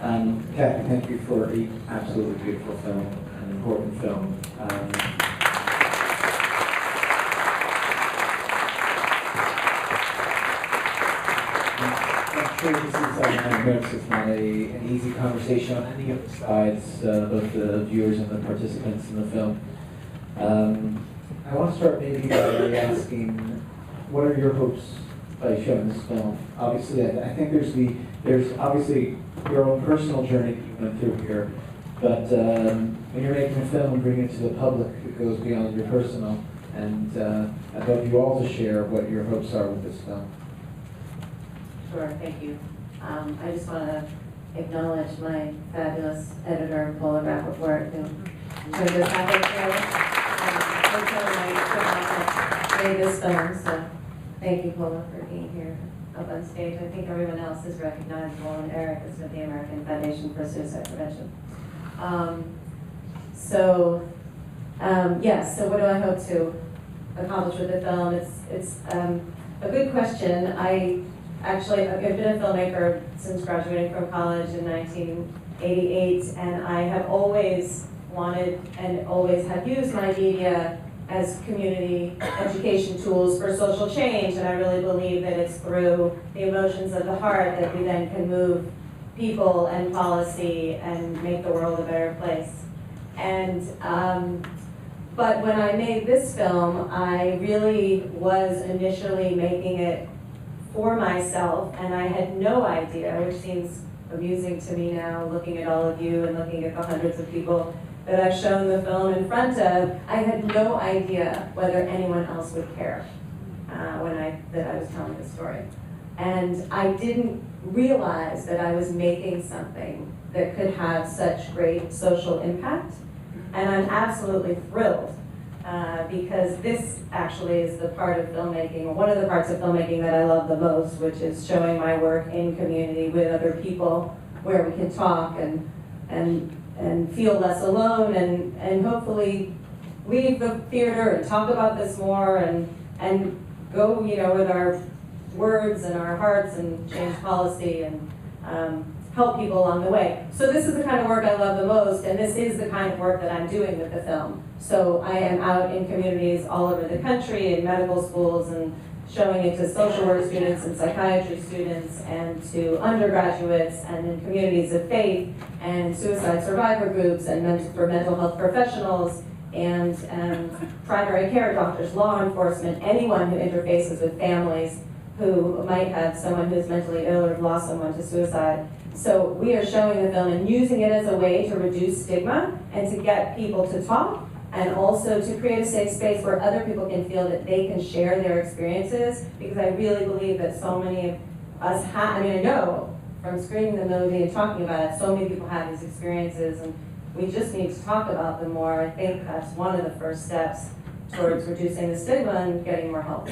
Kathy, thank you for an absolutely beautiful film, an important film. I'm sure this is notes. It's not an easy conversation on any of the sides, both the viewers and the participants in the film. I want to start maybe by asking, what are your hopes by showing this film? Obviously, I think there's obviously your own personal journey that you went through here, but when you're making a film and bringing it to the public, it goes beyond your personal. And I'd love you all to share what your hopes are with this film. Sure, thank you. I just want to acknowledge my fabulous editor, Paula Rappaport, who turned this out. I made this film, so thank you, Paula, for being here up on stage. I think everyone else is recognizable, and Eric is with the American Foundation for Suicide Prevention. Yes, so what do I hope to accomplish with the film? It's a good question. I've been a filmmaker since graduating from college in 1988, and I have always wanted and always have used my media as community education tools for social change, and I really believe that it's through the emotions of the heart that we then can move people and policy and make the world a better place. And but when I made this film, I really was initially making it for myself, and I had no idea, which seems amusing to me now, looking at all of you and looking at the hundreds of people that I've shown the film in front of. I had no idea whether anyone else would care that I was telling the story. And I didn't realize that I was making something that could have such great social impact. And I'm absolutely thrilled because this actually is the part of filmmaking, or one of the parts of filmmaking that I love the most, which is showing my work in community with other people where we can talk and feel less alone, and hopefully leave the theater and talk about this more and go, with our words and our hearts and change policy and help people along the way. So this is the kind of work I love the most, and this is the kind of work that I'm doing with the film. So I am out in communities all over the country, in medical schools, and showing it to social work students and psychiatry students and to undergraduates, and in communities of faith and suicide survivor groups and for mental health professionals and primary care doctors, law enforcement, anyone who interfaces with families who might have someone who's mentally ill or lost someone to suicide. So we are showing the film and using it as a way to reduce stigma and to get people to talk, and also to create a safe space where other people can feel that they can share their experiences, because I really believe that so many of us have, I know from screening the movie and talking about it, so many people have these experiences, and we just need to talk about them more. I think that's one of the first steps towards reducing the stigma and getting more help.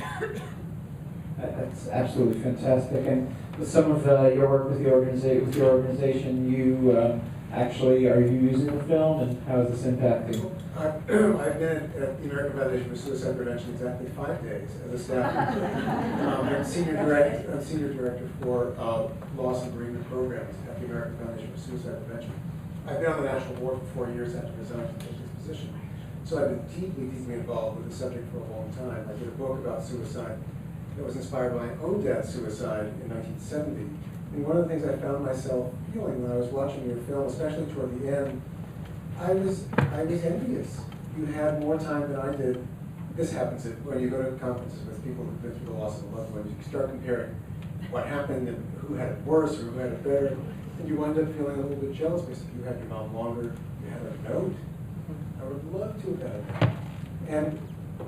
That's absolutely fantastic. And with some of your work with your organization, you actually, are you using the film, and how is this impacting? I've been at the American Foundation for Suicide Prevention exactly 5 days as a staff member. I'm senior director for loss and bereavement programs at the American Foundation for Suicide Prevention. I've been on the national board for 4 years after resigning to take this position. So I've been deeply involved with the subject for a long time. I did a book about suicide that was inspired by my own dad's suicide in 1970. And one of the things I found myself feeling when I was watching your film, especially toward the end, I was envious. You had more time than I did. This happens when you go to conferences with people who've been through the loss of a loved one. You start comparing what happened and who had it worse or who had it better, and you wind up feeling a little bit jealous because if you had your mom longer, you had a note. I would love to have had it. And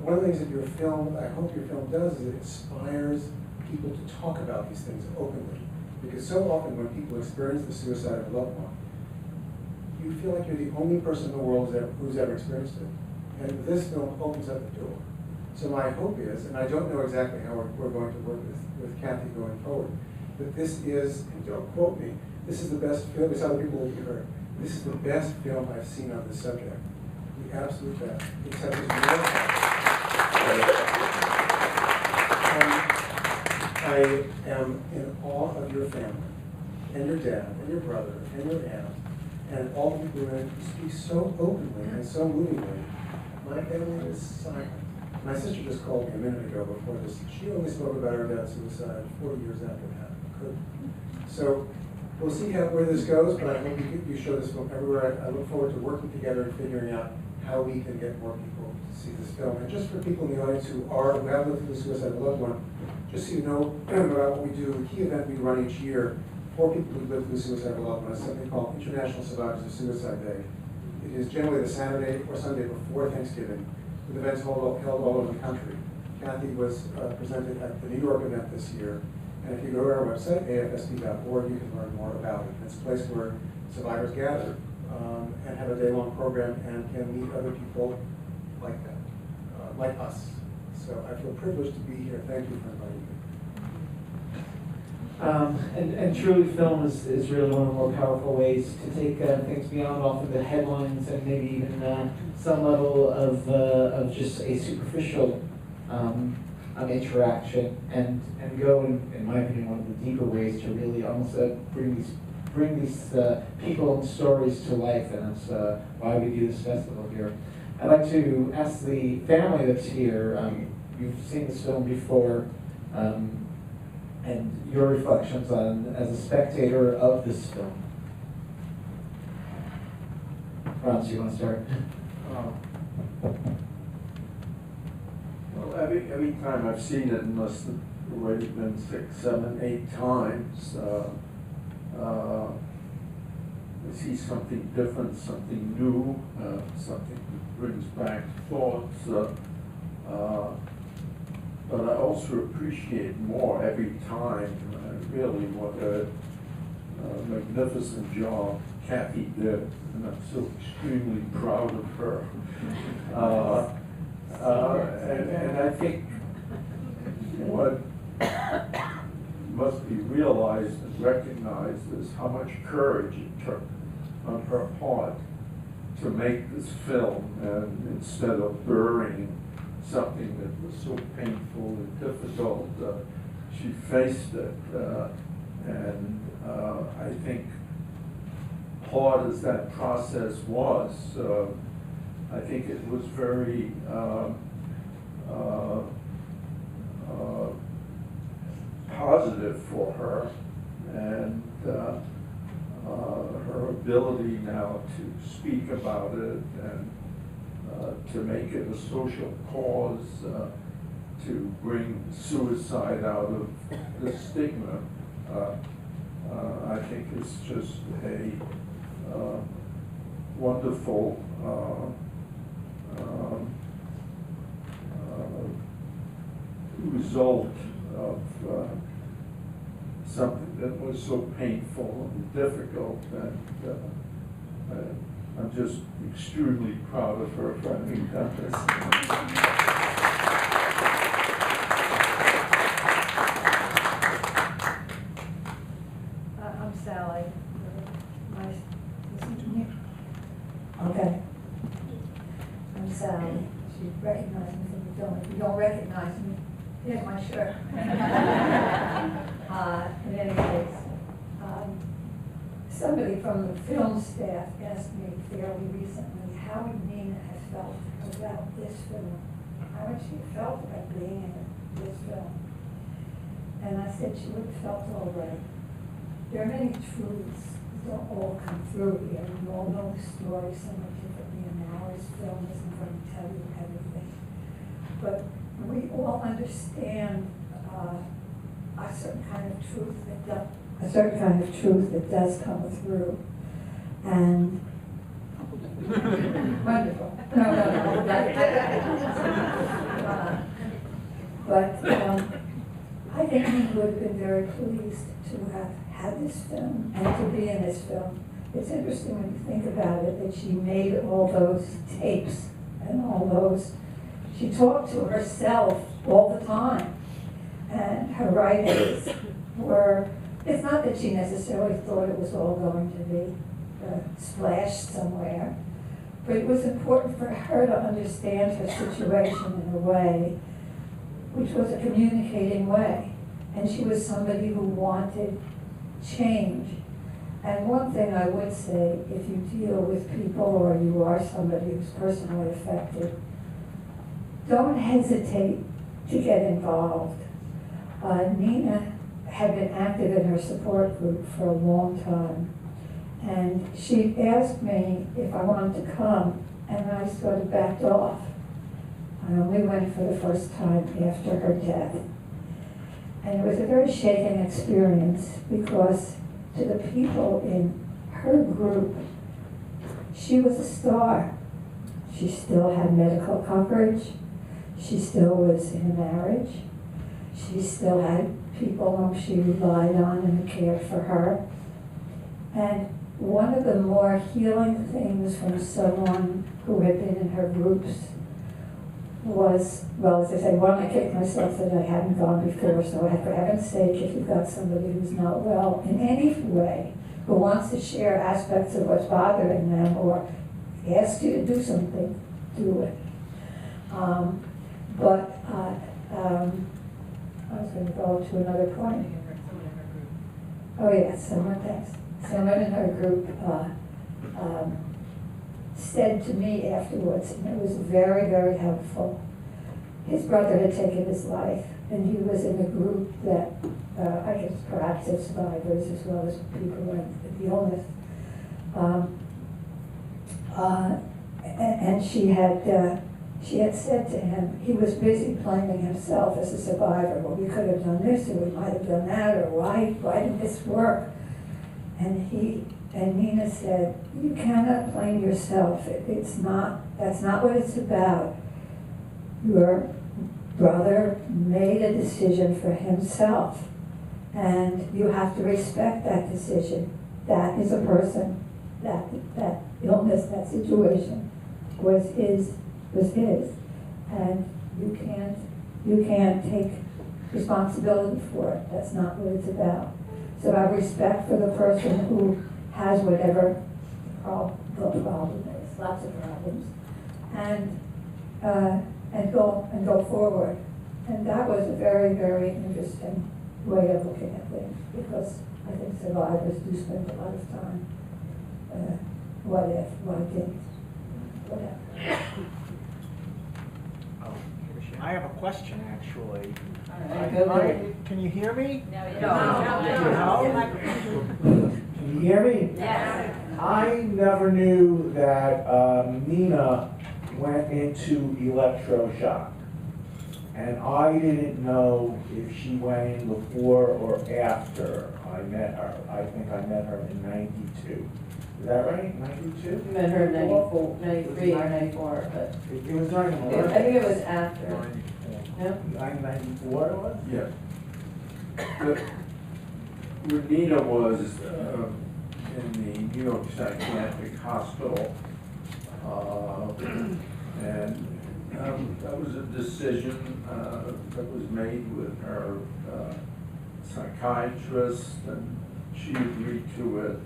one of the things that your film, I hope your film does, is it inspires people to talk about these things openly. Because so often when people experience the suicide of a loved one, you feel like you're the only person in the world who's ever experienced it. And this film opens up the door. So my hope is, and I don't know exactly how we're going to work with Kathy going forward, but this is, and don't quote me, this is the best film, this other people will be heard, this is the best film I've seen on this subject. The absolute best. It touches more. I am in awe of your family. and your dad, and your brother, and your aunt, and all the people who speak so openly and so movingly. My family is silent. My sister just called me a minute ago before this. She only spoke about her dad's suicide 40 years after it happened. So we'll see where this goes, but I hope you show this film everywhere. I look forward to working together and figuring out how we can get more people to see this film. And just for people in the audience who have lived through the suicide of a loved one, just so you know about what we do, the key event we run each year for people who live through the suicide of a loved one is something called International Survivors of Suicide Day. It is generally the Saturday or Sunday before Thanksgiving, with events held all over the country. Kathy was presented at the New York event this year, and if you go to our website, afsp.org, you can learn more about it. It's a place where survivors gather and have a day-long program and can meet other people like them, like us. So I feel privileged to be here. Thank you for inviting me. And truly, film is really one of the more powerful ways to take things beyond often the headlines and maybe even some level of just a superficial interaction and go in my opinion, one of the deeper ways to really almost bring these people and stories to life, and that's why we do this festival here. I'd like to ask the family that's here. You've seen this film before. And your reflections on as a spectator of this film. Franz, you want to start? Well, every time I've seen it, and must have already been 6, 7, 8 times, I see something different, something new, something that brings back thoughts. But I also appreciate more every time, really, what a magnificent job Kathy did, and I'm so extremely proud of her. And I think what must be realized and recognized is how much courage it took on her part to make this film, and instead of burying something that was so painful and difficult, she faced it, and I think hard as that process was, I think it was very positive for her, and her ability now to speak about it and to make it a social cause, to bring suicide out of the stigma, I think it's just a wonderful result of something that was so painful and difficult, and I'm just extremely proud of her for having done this. I'm Sally. Nice to listen to me. Okay. I'm Sally. She recognized me from the film. If you don't recognize me, here's my shirt. In any case, somebody from the film staff asked me fairly recently how Nina has felt about this film, how much she felt about being in this film. And I said she would have felt all right. There are many truths that don't all come through here. We all know the story somewhat differently, and ours film isn't going to tell you everything. But we all understand a certain kind of truth that does come through, and wonderful. No. But I think we would have been very pleased to have had this film and to be in this film. It's interesting when you think about it that she made all those tapes and all those. She talked to herself all the time, and her writings were. It's not that she necessarily thought it was all going to be splashed somewhere, but it was important for her to understand her situation in a way which was a communicating way. And she was somebody who wanted change And one thing I would say, if you deal with people or you are somebody who's personally affected, don't hesitate to get involved. Nina had been active in her support group for a long time. And she asked me if I wanted to come, and I sort of backed off. I only went for the first time after her death. And it was a very shaking experience because to the people in her group, she was a star. She still had medical coverage. She still was in a marriage. She still had people whom she relied on and cared for her. And one of the more healing things from someone who had been in her groups was, well, as I say, one, I kicked myself that I hadn't gone before, so for heaven's sake, if you've got somebody who's not well in any way, who wants to share aspects of what's bothering them or ask you to do something, do it. I was going to go to another point. Oh yes, someone in her group said to me afterwards, and it was very, very helpful. His brother had taken his life, and he was in a group that, I guess, perhaps of survivors as well as people with the illness. And she had said to him, he was busy blaming himself as a survivor. Well, we could have done this, or we might have done that, or why didn't this work? And Nina said, you cannot blame yourself. That's not what it's about. Your brother made a decision for himself, and you have to respect that decision. That is a person, that illness, that situation was his, and you can't take responsibility for it. That's not what it's about. So I have respect for the person who has whatever the problem is, lots of problems, and go forward. And that was a very, very interesting way of looking at things, because I think survivors do spend a lot of time, what if, why didn't, whatever. I have a question, actually. Good. Can you hear me? No. Can you hear me? Yes. I never knew that Nina went into electroshock. And I didn't know if she went in before or after I met her. I think I met her in '92. Is that right? '92? You met her in 94, 93 or 94, but It was during the I think it was after. No? 94 it was? Yeah. Where Nina was in the New York Psychiatric Hospital, and that was a decision that was made with her psychiatrist, and she agreed to it.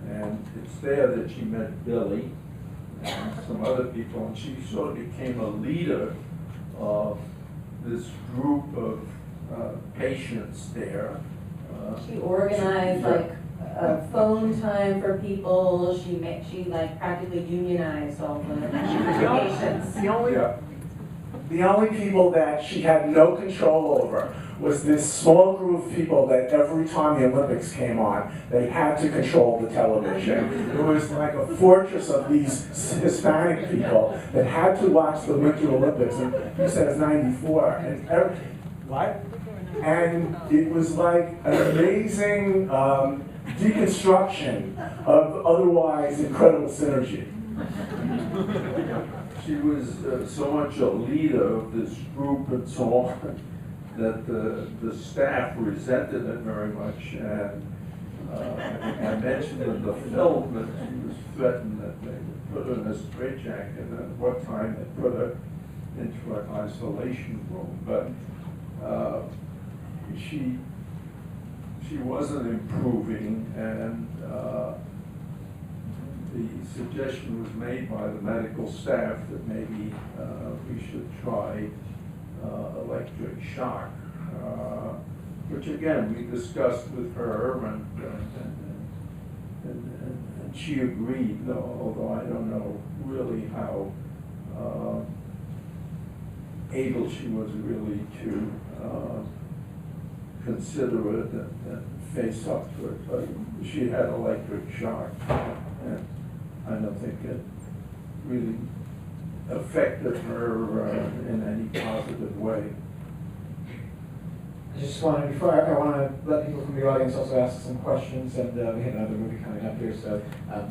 And it's there that she met Billy and some other people, and she sort of became a leader of this group of patients there. She organized like a phone time for people. She like practically unionized all the patients. The only people that she had no control over was this small group of people that every time the Olympics came on, they had to control the television. It was like a fortress of these Hispanic people that had to watch the Winter Olympics. And you said it's '94. And what? And it was like an amazing deconstruction of otherwise incredible synergy. She was so much a leader of this group and so on that the staff resented it very much. And I mentioned in the film that she was threatened that they would put her in a straitjacket, and at what time they put her into an isolation room. But she wasn't improving, and the suggestion was made by the medical staff that maybe we should try electric shock. which again, we discussed with her, and she agreed, although I don't know really how able she was really to consider it and face up to it. But she had electric shock, and I don't think it really affected her in any positive way. I just wanted, before I want to let people from the audience also ask some questions, and we have another movie coming up here, so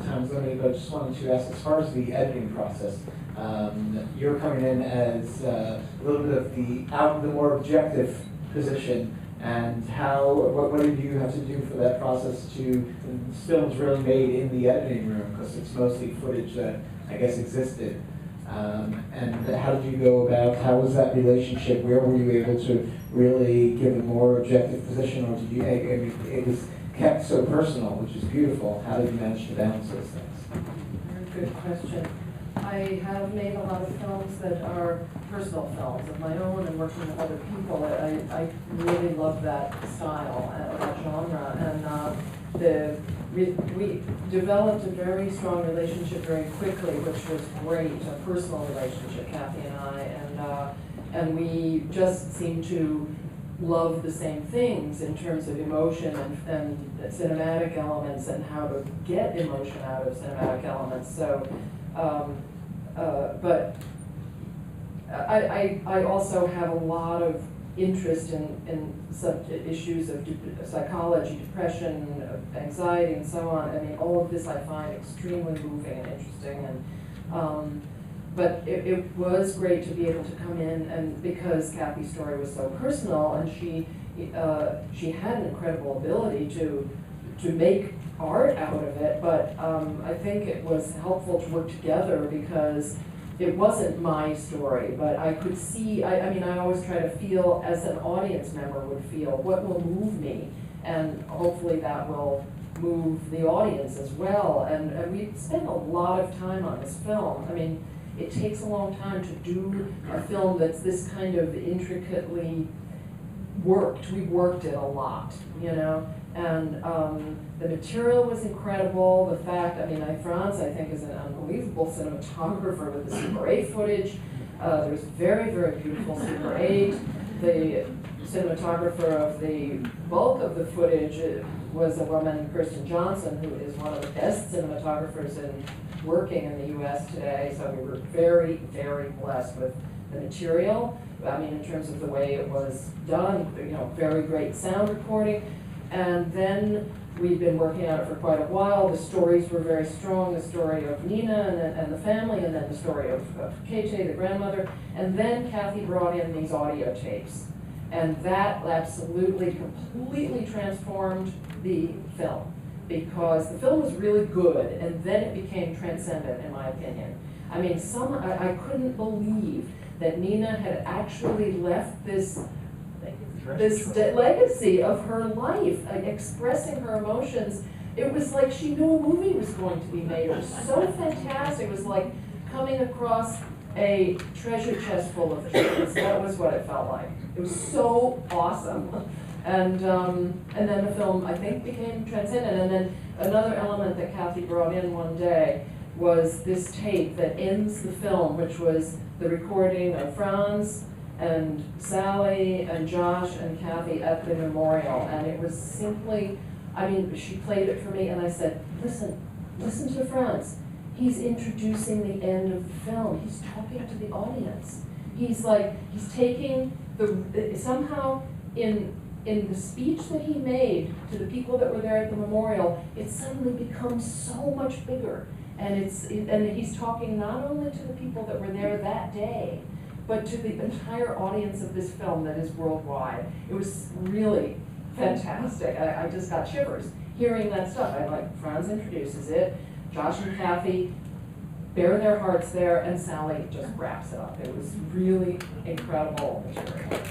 time's limited, but I just wanted to ask, as far as the editing process, you're coming in as a little bit of the more objective position, and what did you have to do for that process this film's really made in the editing room, because it's mostly footage that I guess existed. And how did you go about, how was that relationship? Where were you able to really give a more objective position, or did you, it was kept so personal, which is beautiful. How did you manage to balance those things? Very good question. I have made a lot of films that are personal films of my own and working with other people. I really love that style, that genre, and we developed a very strong relationship very quickly, which was great, a personal relationship, Kathy and I, and we just seemed to love the same things in terms of emotion and cinematic elements and how to get emotion out of cinematic elements. So, but I also have a lot of interest in issues of psychology, depression, anxiety, and so on. I mean, all of this I find extremely moving and interesting. And but it was great to be able to come in, and because Kathy's story was so personal, and she had an incredible ability to make art out of it. But I think it was helpful to work together because it wasn't my story, but I could see, I mean, I always try to feel, as an audience member would feel, what will move me, and hopefully that will move the audience as well. And we spent a lot of time on this film. I mean, it takes a long time to do a film that's this kind of intricately worked. We worked it a lot, you know, and the material was incredible. The fact, I mean, Franz, I think, is an unbelievable cinematographer with the Super 8 footage. There was very, very beautiful Super 8. The cinematographer of the bulk of the footage was a woman, Kirsten Johnson, who is one of the best cinematographers working in the U.S. today. So we were very, very blessed with the material. I mean, in terms of the way it was done, you know, very great sound recording. And then we'd been working on it for quite a while. The stories were very strong, the story of Nina and the family, and then the story of Kate, the grandmother. And then Kathy brought in these audio tapes. And that absolutely, completely transformed the film, because the film was really good, and then it became transcendent, in my opinion. I mean, I couldn't believe that Nina had actually left this legacy of her life, expressing her emotions. It was like she knew a movie was going to be made. It was so fantastic. It was like coming across a treasure chest full of gems. That was what it felt like. It was so awesome. And then the film, I think, became transcendent. And then another element that Kathy brought in one day was this tape that ends the film, which was the recording of Franz and Sally and Josh and Kathy at the memorial. And it was simply, I mean, she played it for me, and I said, listen to Franz. He's introducing the end of the film. He's talking to the audience. He's taking somehow in the speech that he made to the people that were there at the memorial, it suddenly becomes so much bigger. And he's talking not only to the people that were there that day, but to the entire audience of this film that is worldwide. It was really fantastic. I just got shivers hearing that stuff. Franz introduces it, Josh and Kathy bare their hearts there, and Sally just wraps it up. It was really incredible material.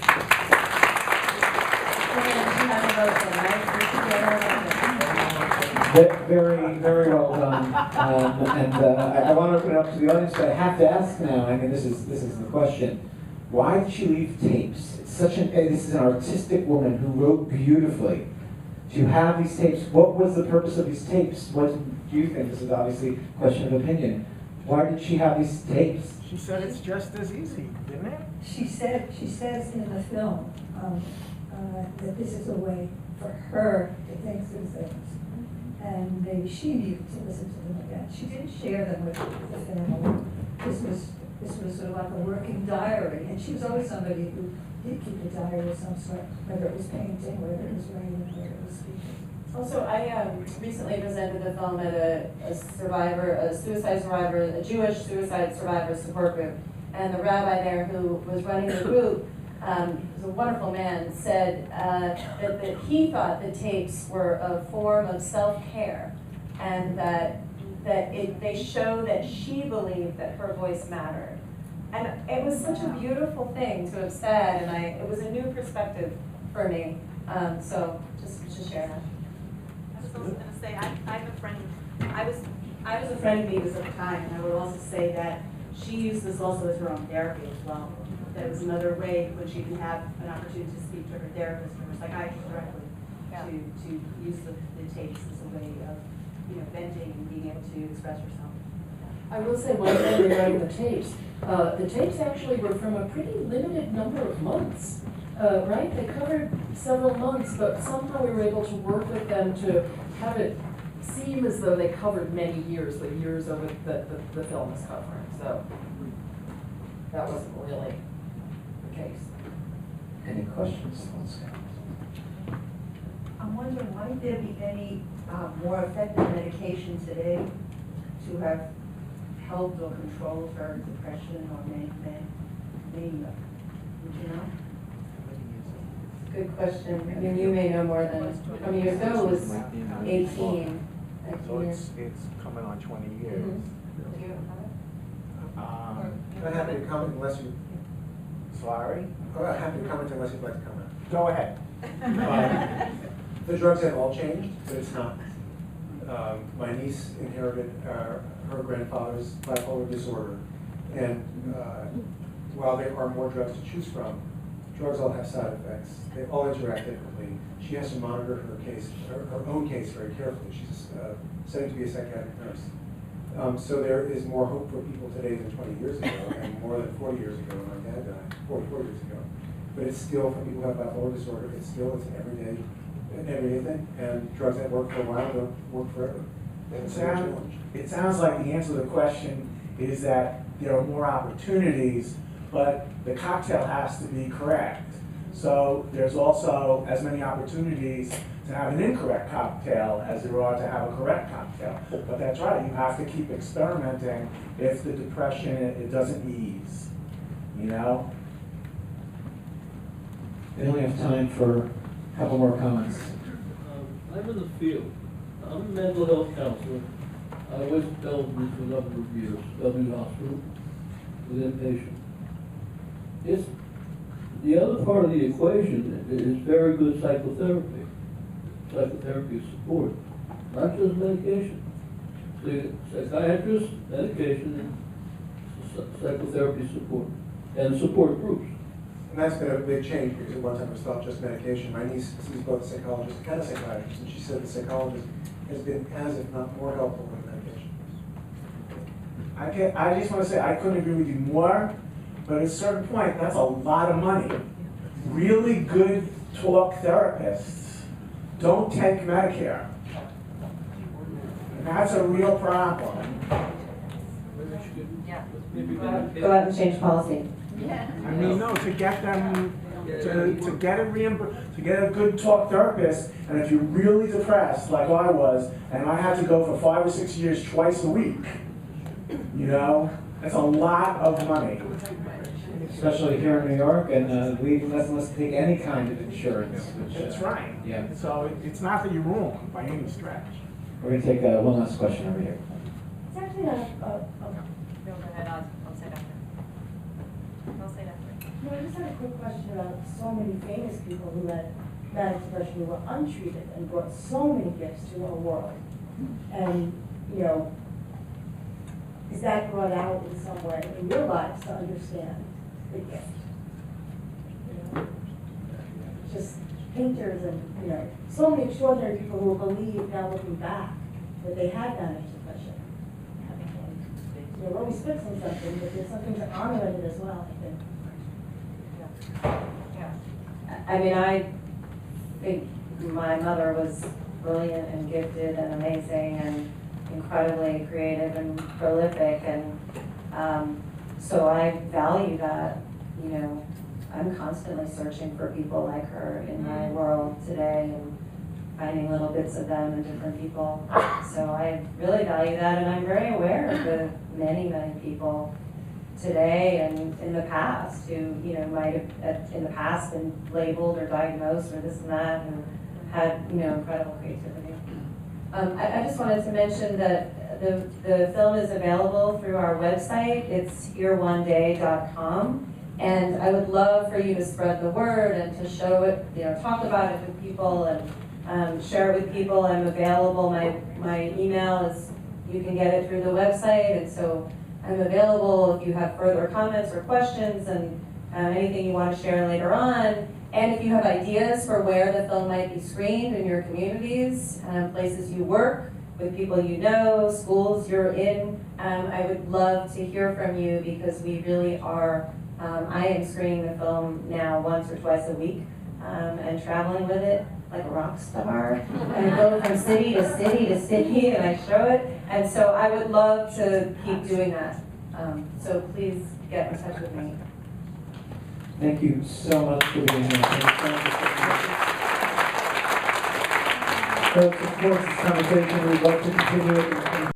Very, very well done. I want to open it up to the audience, but I have to ask now. I mean, this is the question. Why did she leave tapes? It's such an, this is an artistic woman who wrote beautifully. To have these tapes, what was the purpose of these tapes? What do you think? This is obviously a question of opinion. Why did she have these tapes? She said it's just as easy, didn't it? She says in the film that this is a way for her to think through things. And maybe she needed to listen to them again. She didn't share them with the family. This was sort of like a working diary. And she was always somebody who did keep a diary of some sort, whether it was painting, whether it was writing, whether it was speaking. Also, I recently presented the film at a suicide survivor, a Jewish suicide survivor support group. And the rabbi there who was running the group, was a wonderful man, said that he thought the tapes were a form of self-care, and that they show that she believed that her voice mattered. And it was such a beautiful thing to have said, and it was a new perspective for me. So just to share that. I was also going to say, I have a friend, I was a friend of Viva's at the time, and I would also say that she used this also as her own therapy as well. That it was another way when she didn't have an opportunity to speak to her therapist or her psychiatrist directly, to use the tapes as a way of, venting and being able to express herself. I will say one thing regarding the tapes. The tapes actually were from a pretty limited number of months, right? They covered several months, but somehow we were able to work with them to have it seem as though they covered many years, the years over the film is covering. So that wasn't really the case. Any questions? I'm wondering, might there be any more effective medication today to have helped or controlled her depression or mania? Would you know? Good question. I mean, you may know more than, how many years ago it was 18. So it's coming on 20 years. I'm happy to comment unless you, Sorry? I'm happy to comment unless you'd like to comment. Go ahead. The drugs have all changed, but it's not. My niece inherited her grandfather's bipolar disorder, and while there are more drugs to choose from, drugs all have side effects. They all interact differently. She has to monitor her case, her own case very carefully. She's studying to be a psychiatric nurse. So there is more hope for people today than 20 years ago, and more than 40 years ago when my dad died, 44 years ago. But it's still, for people who have bipolar disorder, it's an everyday thing, and drugs that work for a while don't work forever. It sounds like the answer to the question is that there are more opportunities, but the cocktail has to be correct. So there's also as many opportunities to have an incorrect cocktail as there are to have a correct cocktail. But that's right, you have to keep experimenting if the depression, it doesn't ease, We only have time for a couple more comments. I'm in the field. I'm a mental health counselor. I was in Bellevue for a number of years, Bellevue Hospital, with inpatient. It's, the other part of the equation is very good psychotherapy. Psychotherapy support, not just medication. The psychiatrist, medication, and psychotherapy support, and support groups. And that's been a big change because at one time it was thought just medication. My niece sees both a psychologist and a psychiatrist, and she said the psychologist has been as if not more helpful than medication. I just want to say I couldn't agree with you more, but at a certain point, that's a lot of money. Really good talk therapists don't take Medicare. And that's a real problem. Go out and change policy. I mean, no, to get them, to get a To get a good talk therapist, and if you're really depressed, like I was, and I had to go for 5 or 6 years twice a week, that's a lot of money. Especially here in New York, and we let's take any kind of insurance. Which, That's right. Yeah. So it's not that you're wrong by any stretch. We're going to take one last question over here. It's actually not Go ahead, I'll say that. I'll say that. No, I just had a quick question about so many famous people who had manic depression who were untreated and brought so many gifts to our world. And, is that brought out in some way in your lives to understand the gift? just painters and, you know, so many extraordinary people who believe now looking back that they had managed depression. They're always fixing something, but there's something to honor in it as well, I think. I mean, I think my mother was brilliant and gifted and amazing and incredibly creative and prolific, and so I value that. You know, I'm constantly searching for people like her in my world today and finding little bits of them in different people. So I really value that, and I'm very aware of the many, many people today and in the past who, you know, might have in the past been labeled or diagnosed or this and that, who had, you know, incredible creativity. I just wanted to mention that the film is available through our website. It's hereoneday.com. And I would love for you to spread the word and to show it, you know, talk about it with people and share it with people. I'm available. My email is, you can get it through the website, and so I'm available if you have further comments or questions and anything you want to share later on. And if you have ideas for where the film might be screened in your communities, places you work, with people you know, schools you're in, I would love to hear from you, because we really are, I am screening the film now once or twice a week and traveling with it like a rock star, and go from city to city to city, and I show it. And so I would love to keep doing that. So please get in touch with me. Thank you so much for being here. Folks, of course, this conversation, we'd love to continue it.